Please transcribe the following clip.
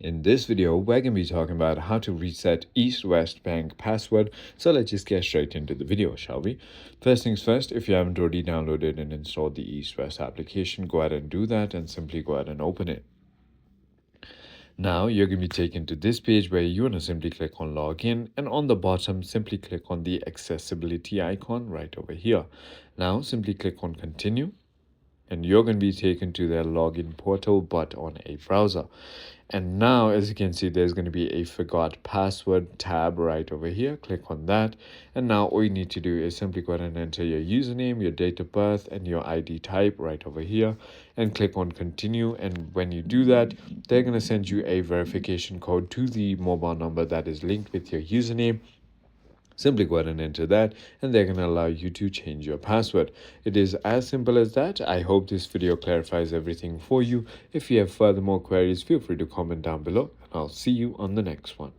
In this video, we're going to be talking about how to reset East West Bank password. So let's just get straight into the video, shall we? First things first, if you haven't already downloaded and installed the East West application, go ahead and do that and simply go ahead and open it. Now you're going to be taken to this page where you want to simply click on login, and on the bottom simply click on the accessibility icon right over here. Now simply click on continue, and you're going to be taken to their login portal but on a browser. And now, as you can see, there's going to be a forgot password tab right over here. Click on that, and now all you need to do is simply go ahead and enter your username, your date of birth, and your ID type right over here, and click on continue. And when you do that, they're going to send you a verification code to the mobile number that is linked with your username. Simply go ahead and enter that, and they're going to allow you to change your password. It is as simple as that. I hope this video clarifies everything for you. If you have further more queries, feel free to comment down below, and I'll see you on the next one.